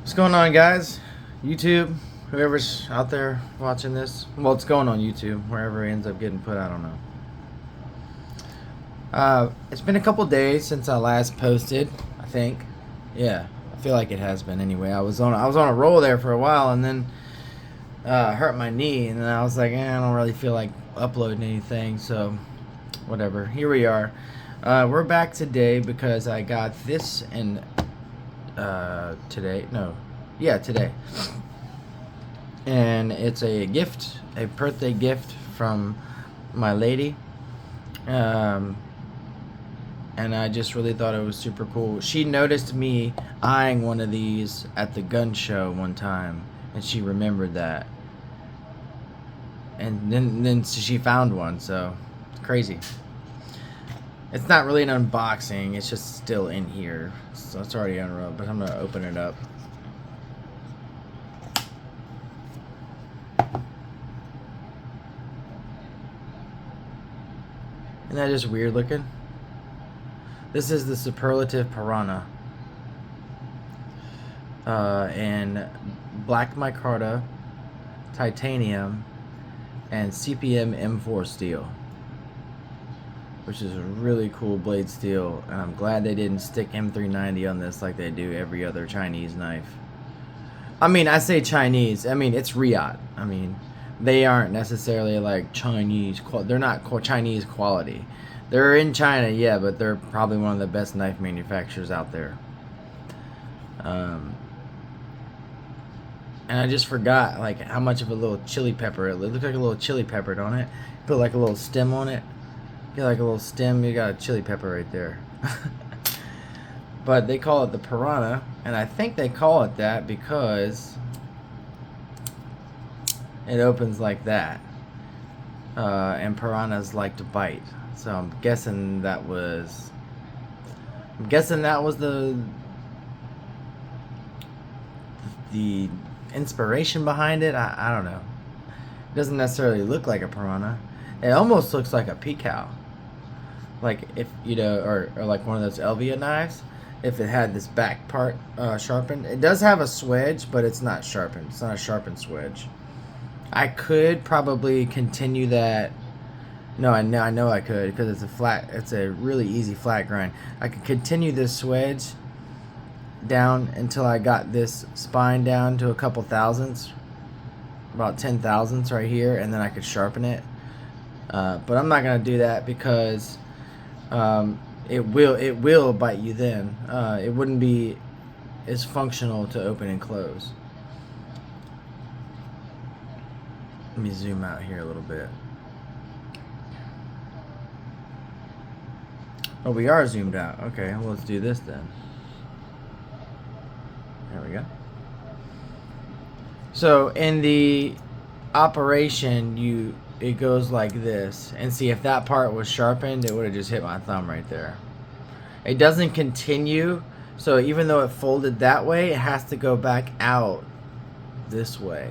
What's going on, guys? YouTube, whoever's out there watching this. Well, it's going on YouTube. Wherever it ends up getting put, I don't know. It's been a couple days since I last posted, I think. Yeah, I feel like it has been anyway. I was on a roll there for a while, and then hurt my knee, and then I was like, I don't really feel like uploading anything, so whatever. Here we are. We're back today because I got this in today. And it's a gift, a birthday gift from my lady. And I just really thought it was super cool. She noticed me eyeing one of these at the gun show one time, and she remembered that. And then she found one, so it's crazy. It's not really an unboxing, it's just still in here. So it's already unrolled, but I'm gonna open it up. Isn't that just weird looking? This is the Suprlativ piranha. And black micarta, titanium, and CPM M4 steel, which is a really cool blade steel, and I'm glad they didn't stick M390 on this like they do every other Chinese knife. I mean, I say Chinese, I mean it's Riyadh. I mean, they aren't necessarily like Chinese, they're not Chinese quality. They're in China, yeah, but they're probably one of the best knife manufacturers out there. And I just forgot like how much of a little chili pepper it looks like. A little chili pepper, don't it? Put like a little stem on it. Get like a little stem, you got a chili pepper right there. But they call it the piranha, and I think they call it that because it opens like that. And piranhas like to bite. So I'm guessing that was the inspiration behind it. I don't know. It doesn't necessarily look like a piranha. It almost looks like a peacow. Like if you know, or like one of those Elvia knives, if it had this back part sharpened. It does have a swedge, but it's not sharpened. It's not a sharpened swedge. I could probably continue that. No, I know I could, because it's a really easy flat grind. I could continue this swedge down until I got this spine down to a couple thousandths, about 10 thousandths right here, and then I could sharpen it. But I'm not gonna do that because it will bite you then. It wouldn't be as functional to open and close. Let me zoom out here a little bit. Oh, we are zoomed out. Okay, well, let's do this then. There we go. So in the operation, it goes like this, and see, if that part was sharpened, it would have just hit my thumb right there. It doesn't continue, so even though it folded that way, it has to go back out this way.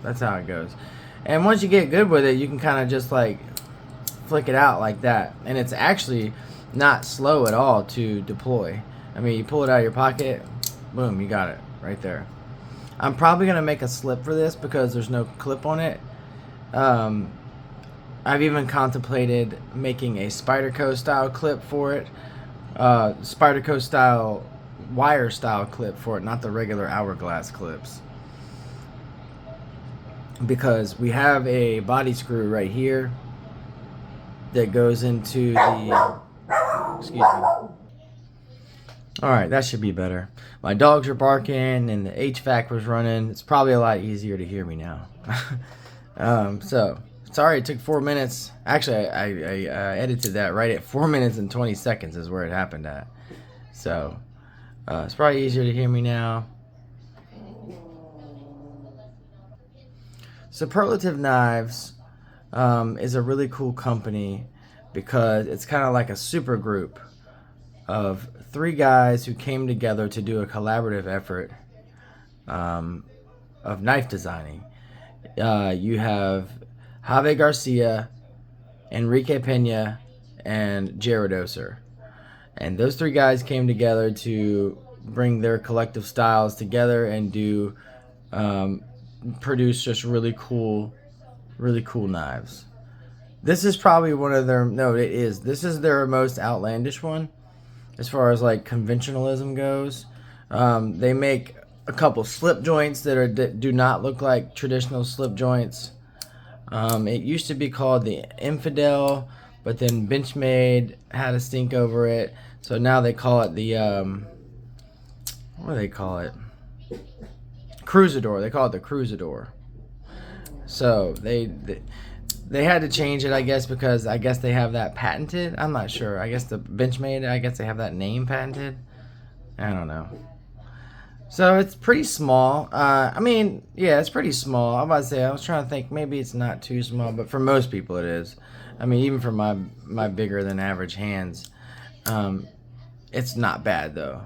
That's how it goes. And once you get good with it, you can kind of just like flick it out like that, and it's actually not slow at all to deploy. I mean, you pull it out of your pocket, boom, you got it right there. I'm probably gonna make a slip for this because there's no clip on it. I've even contemplated making a Spyderco style clip for it, Spyderco style wire style clip for it, not the regular hourglass clips, because we have a body screw right here that goes into the, excuse me. Alright, that should be better. My dogs are barking and the HVAC was running. It's probably a lot easier to hear me now. So, sorry it took 4 minutes. Actually, I edited that right at 4 minutes and 20 seconds is where it happened at. So, it's probably easier to hear me now. Suprlativ Knives is a really cool company because it's kind of like a super group of 3 guys who came together to do a collaborative effort of knife designing. You have Javier Garcia, Enrique Pena, and Jared Oser. And those three guys came together to bring their collective styles together and do produce just really cool knives. This is probably one of their, no, it is. This is their most outlandish one as far as like conventionalism goes. They make a couple slip joints that do not look like traditional slip joints. It used to be called the Infidel, but then Benchmade had a stink over it, so now they call it the what do they call it? Cruzador. They call it the Cruzador. So they had to change it, I guess, because I guess they have that patented. I'm not sure. I guess the Benchmade, I guess they have that name patented. I don't know. So it's pretty small. I mean, yeah, it's pretty small. I'm about to say, I was trying to think, maybe it's not too small, but for most people it is. I mean, even for my bigger than average hands, it's not bad though.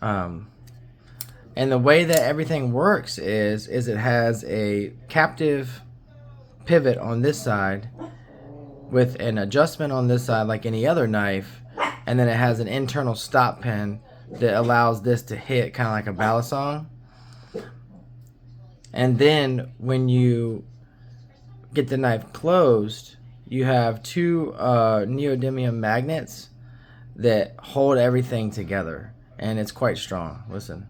And the way that everything works is it has a captive pivot on this side with an adjustment on this side like any other knife, and then it has an internal stop pin that allows this to hit kind of like a balisong. And then when you get the knife closed, you have two neodymium magnets that hold everything together, and it's quite strong. Listen.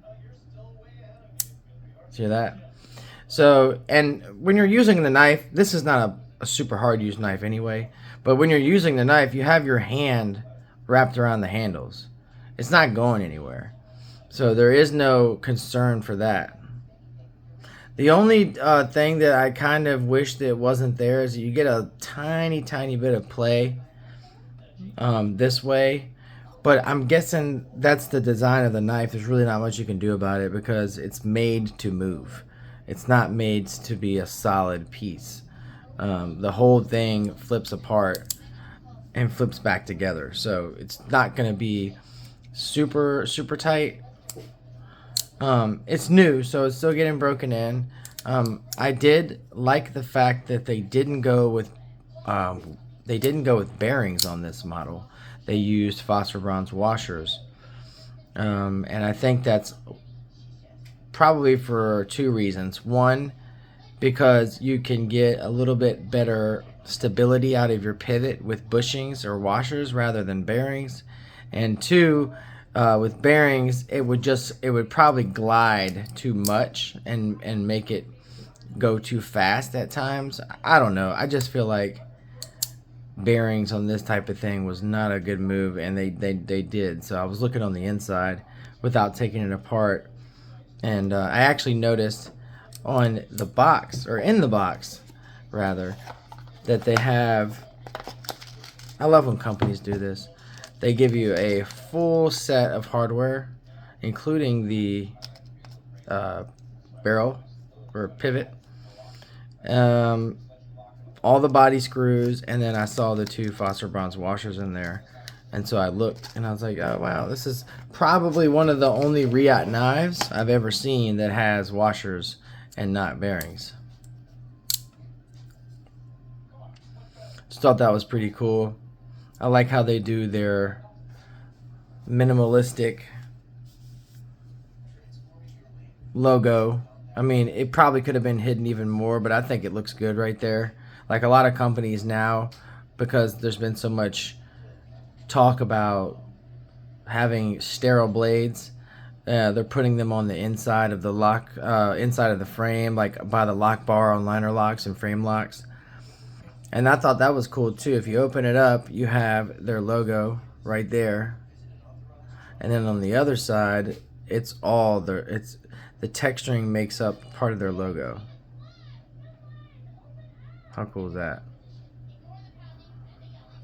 See that? So, and when you're using the knife, this is not a super hard use knife anyway, but when you're using the knife, you have your hand wrapped around the handles. It's not going anywhere. So there is no concern for that. The only thing that I kind of wish that wasn't there is that you get a tiny bit of play this way. But I'm guessing that's the design of the knife. There's really not much you can do about it because it's made to move. It's not made to be a solid piece. The whole thing flips apart and flips back together. So it's not going to be super tight. It's new, so it's still getting broken in. I did like the fact that they didn't go with bearings on this model. They used phosphor bronze washers, and I think that's probably for two reasons. One, because you can get a little bit better stability out of your pivot with bushings or washers rather than bearings, and two, with bearings it would probably glide too much and make it go too fast at times. I don't know. I just feel like bearings on this type of thing was not a good move, and they did. So I was looking on the inside without taking it apart, and I actually noticed on the box, or in the box rather, that they have, I love when companies do this, they give you a full set of hardware including the barrel or pivot, all the body screws, and then I saw the two phosphor bronze washers in there, and so I looked and I was like, oh wow, this is probably one of the only Riot knives I've ever seen that has washers and not bearings. Just thought that was pretty cool. I like how they do their minimalistic logo. I mean, it probably could have been hidden even more, but I think it looks good right there. Like a lot of companies now, because there's been so much talk about having sterile blades, they're putting them on the inside of the lock, inside of the frame, like by the lock bar on liner locks and frame locks. And I thought that was cool too. If you open it up, you have their logo right there, and then on the other side, it's all the texturing makes up part of their logo. How cool is that?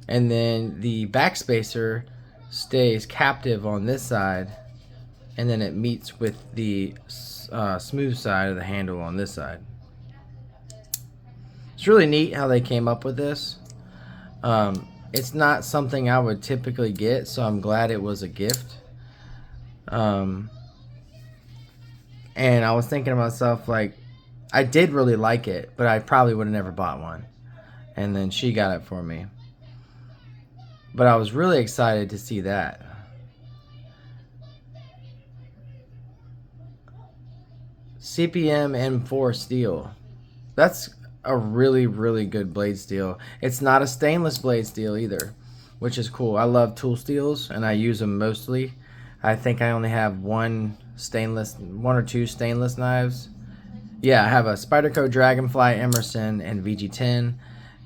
And then the backspacer stays captive on this side, and then it meets with the smooth side of the handle on this side. It's really neat how they came up with this. It's not something I would typically get, so I'm glad it was a gift. And I was thinking to myself, like, I did really like it, but I probably would have never bought one. and then she got it for me. But I was really excited to see that. CPM M4 steel. That's a really, really good blade steel. It's not a stainless blade steel either, which is cool. I love tool steels, and I use them mostly. I think I only have one or two stainless knives. Yeah, I have a Spyderco Dragonfly Emerson and VG10,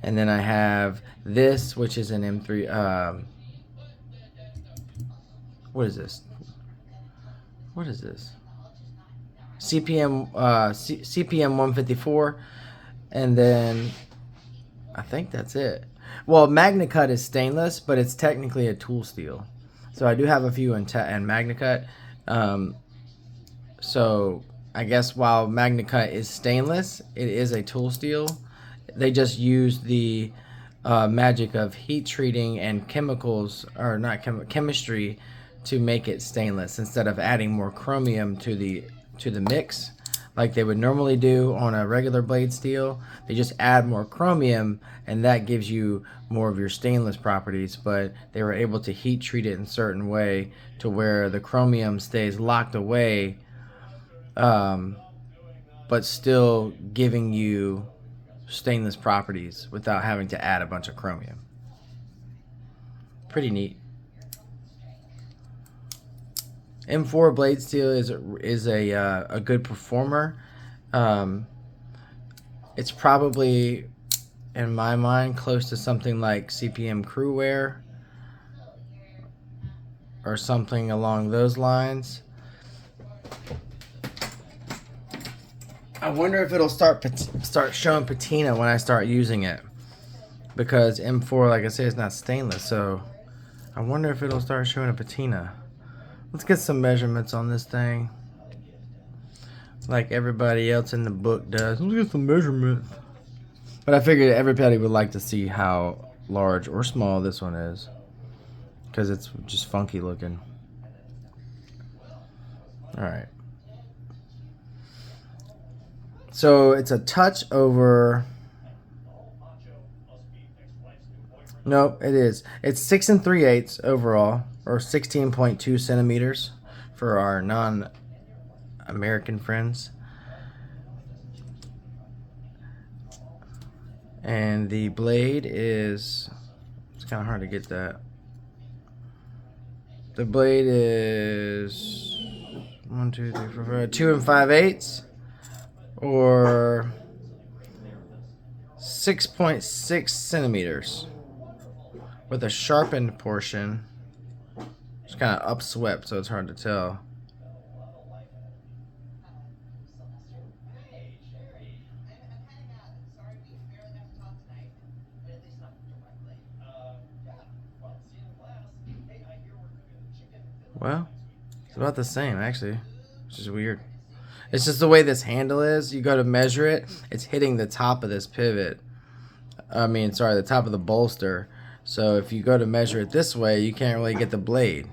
and then I have this, which is an M3. What is this? What is this? CPM CPM 154, and then I think that's it. Well, MagnaCut is stainless, but it's technically a tool steel. So I do have a few in MagnaCut. So I guess while MagnaCut is stainless, it is a tool steel. They just use the magic of heat treating and chemicals, or not chemistry, to make it stainless instead of adding more chromium to the mix like they would normally do on a regular blade steel. They just add more chromium, and that gives you more of your stainless properties, but they were able to heat treat it in a certain way to where the chromium stays locked away, but still giving you stainless properties without having to add a bunch of chromium. Pretty neat. M4 blade steel is a good performer. It's probably, in my mind, close to something like CPM Crewwear or something along those lines. I wonder if it'll start showing patina when I start using it, because M4, like I said, is not stainless. So I wonder if it'll start showing a patina. Let's get some measurements on this thing, like everybody else in the book does. Let's get some measurements. But I figured everybody would like to see how large or small this one is, because it's just funky looking. Alright. So it's a touch over. Nope, it is. It's 6 3/8 overall, or 16.2 centimeters for our non-American friends. And the blade is, it's kind of hard to get that. The blade is 1, 2, 3, 4, 5, 2 5/8, or 6.6 centimeters, with a sharpened portion. It's kind of upswept, so it's hard to tell. Well, it's about the same, actually, which is weird. It's just the way this handle is. You go to measure it, it's hitting the top of this pivot. The top of the bolster. So if you go to measure it this way, you can't really get the blade.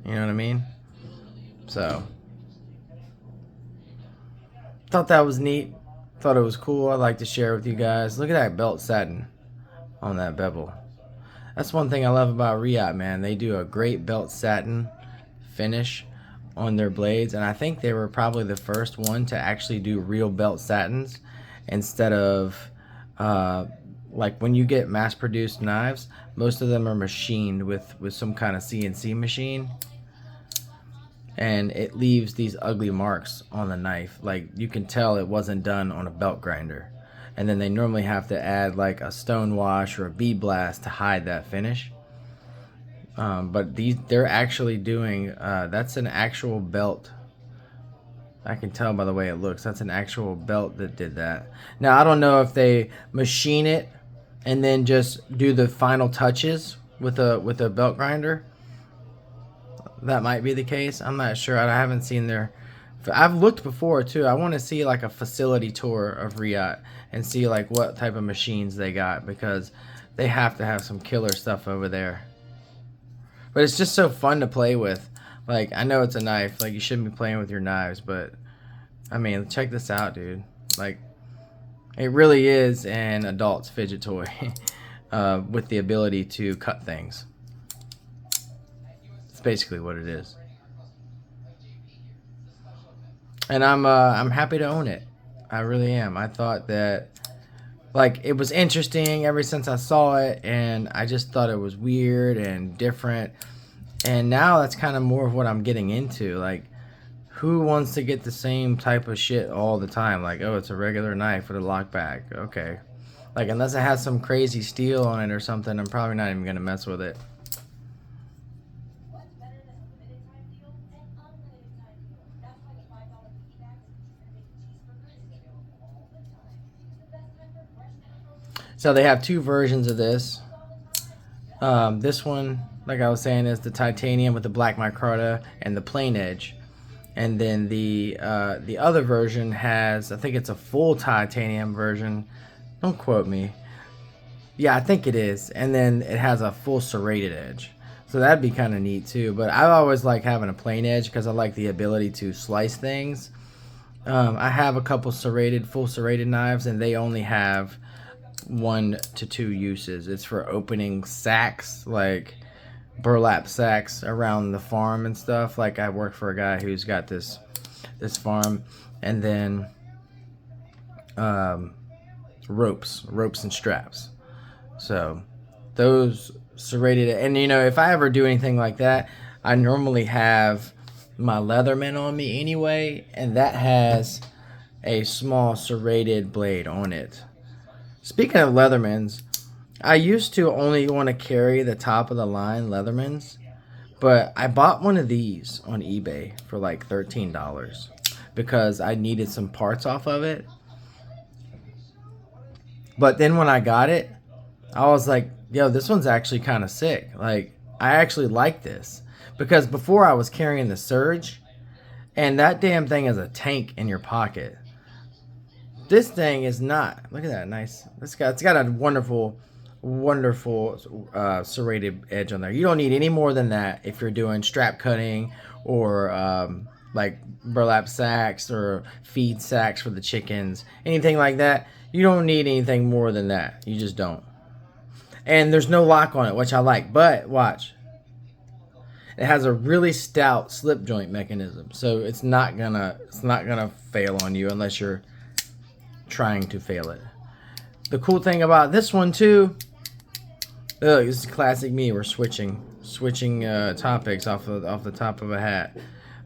You know what I mean? So, thought that was neat. Thought it was cool. I'd like to share with you guys. Look at that belt satin on that bevel. That's one thing I love about Riot, man. They do a great belt satin finish on their blades, and I think they were probably the first one to actually do real belt satins instead of like when you get mass-produced knives, most of them are machined with some kind of CNC machine, and it leaves these ugly marks on the knife. Like, you can tell it wasn't done on a belt grinder, and then they normally have to add like a stone wash or a bead blast to hide that finish. But they're actually doing, that's an actual belt. I can tell by the way it looks. That's an actual belt that did that. Now, I don't know if they machine it and then just do the final touches with a belt grinder. That might be the case. I'm not sure. I haven't seen their... I've looked before too. I want to see like a facility tour of Riot and see like what type of machines they got, because they have to have some killer stuff over there. But it's just so fun to play with. Like, I know it's a knife. Like, you shouldn't be playing with your knives, but I mean, check this out, dude. Like, It really is an adult's fidget toy with the ability to cut things. It's basically what it is. And I'm happy to own it. I really am. I thought that, like, it was interesting ever since I saw it, and I just thought it was weird and different. And now that's kind of more of what I'm getting into. Like, who wants to get the same type of shit all the time? Like, oh, it's a regular knife with a lock back. Okay. Like, unless it has some crazy steel on it or something, I'm probably not even going to mess with it. So they have two versions of this. This one, like I was saying, is the titanium with the black micarta and the plain edge. And then the other version has, I think it's a full titanium version. Don't quote me. Yeah, I think it is. And then it has a full serrated edge. So that'd be kind of neat too. But I always like having a plain edge because I like the ability to slice things. I have a couple full serrated knives, and they only have 1 to 2 uses. It's for opening sacks, like burlap sacks around the farm and stuff. Like, I work for a guy who's got this farm. And then ropes and straps. So those serrated, and you know, if I ever do anything like that, I normally have my leatherman on me anyway, and that has a small serrated blade on it. Speaking of leathermans, I used to only want to carry the top of the line leathermans, but I bought one of these on eBay for like $13 because I needed some parts off of it. But then when I got it, I was like, yo, this one's actually kind of sick. Like, I actually like this. Because before I was carrying the Surge, and that damn thing is a tank in your pocket. This thing is not. Look at that, nice. It's got a wonderful serrated edge on there. You don't need any more than that if you're doing strap cutting or like burlap sacks or feed sacks for the chickens. Anything like that. You don't need anything more than that. You just don't. And there's no lock on it, which I like. But watch. It has a really stout slip joint mechanism, so it's not gonna fail on you unless you're trying to fail it. The cool thing about this one too, this is classic me. We're switching topics off the top of a hat.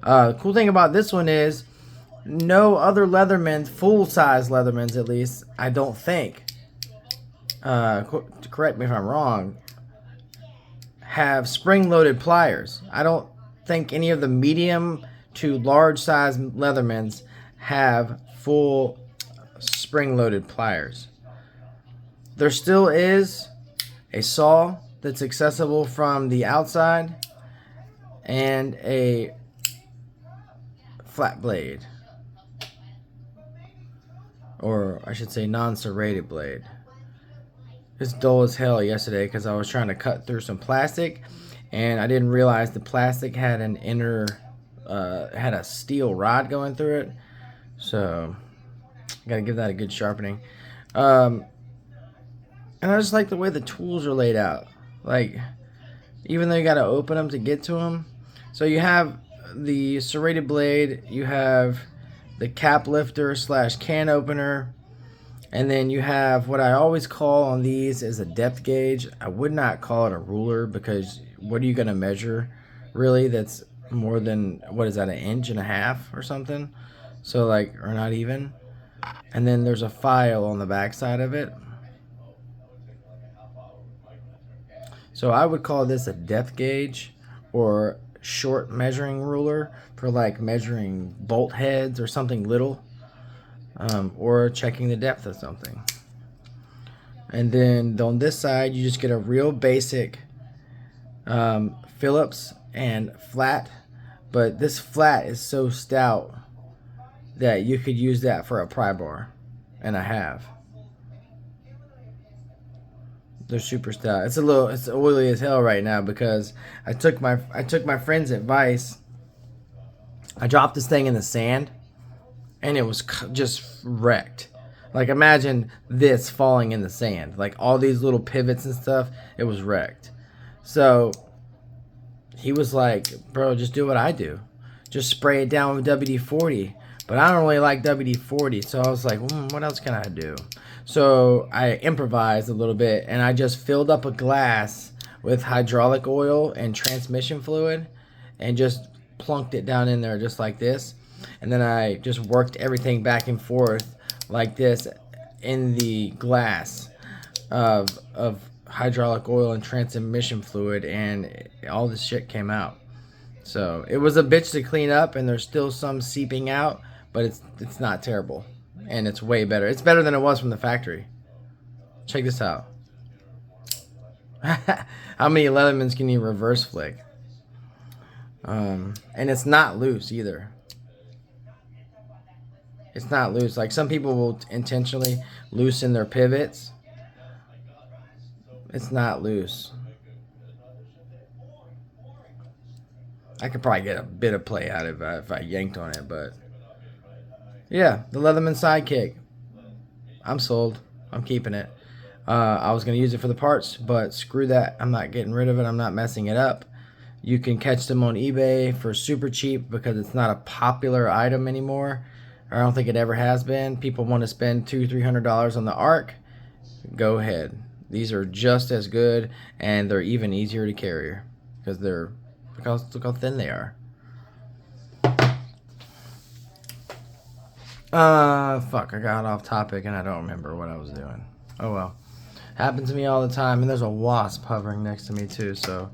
The cool thing about this one is no other Leathermans, full size Leathermans at least, I don't think. Correct me if I'm wrong. Have spring-loaded pliers. I don't think any of the medium to large size Leathermans have full spring-loaded pliers. There still is a saw that's accessible from the outside and a flat blade, or I should say non-serrated blade. It's dull as hell yesterday because I was trying to cut through some plastic, and I didn't realize the plastic had an had a steel rod going through it. So gotta give that a good sharpening. And I just like the way the tools are laid out. Like, even though you gotta open them to get to them. So you have the serrated blade, you have the cap lifter / can opener. And then you have what I always call on these is a depth gauge. I would not call it a ruler because what are you going to measure really that's more than, what is that, 1.5 inches or something? So like, or not even. And then there's a file on the back side of it. So I would call this a depth gauge or short measuring ruler for like measuring bolt heads or something little. Or checking the depth of something. And then on this side, you just get a real basic Phillips and flat. But this flat is so stout that you could use that for a pry bar. And I have. They're super stout. It's oily as hell right now because I took my friend's advice. I dropped this thing in the sand. And it was just wrecked. Like imagine this falling in the sand. Like all these little pivots and stuff, it was wrecked. So he was like, bro, just do what I do. Just spray it down with WD-40. But I don't really like WD-40, so I was like, what else can I do? So I improvised a little bit, and I just filled up a glass with hydraulic oil and transmission fluid and just plunked it down in there just like this. And then I just worked everything back and forth like this in the glass of hydraulic oil and transmission fluid, and all this shit came out. So it was a bitch to clean up, and there's still some seeping out, but it's not terrible, and it's way better. It's better than it was from the factory. Check this out. How many leathermans can you reverse flick? And it's not loose either. It's not loose. Like some people will intentionally loosen their pivots. It's not loose. I could probably get a bit of play out of it if I yanked on it, but yeah, the Leatherman Sidekick. I'm sold. I'm keeping it. I was going to use it for the parts, but screw that. I'm not getting rid of it. I'm not messing it up. You can catch them on eBay for super cheap because it's not a popular item anymore. I don't think it ever has been. People want to spend $200-300 on the Arc. Go ahead. These are just as good, and they're even easier to carry because look how thin they are. Fuck, I got off topic and I don't remember what I was doing. Oh well. Happens to me all the time, and there's a wasp hovering next to me too, so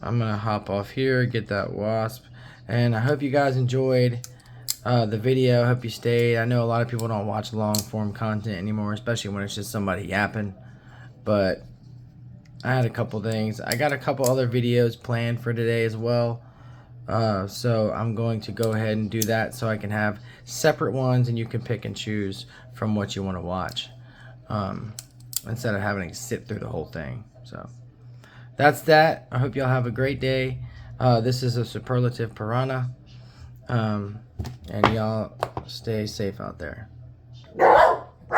I'm gonna hop off here, get that wasp, and I hope you guys enjoyed the video. I hope you stayed. I know a lot of people don't watch long form content anymore, especially when it's just somebody yapping, but I had a couple things. I got a couple other videos planned for today as well. So I'm going to go ahead and do that so I can have separate ones and you can pick and choose from what you want to watch, instead of having to sit through the whole thing. So that's that. I hope y'all have a great day. This is a Suprlativ piranha, and y'all stay safe out there.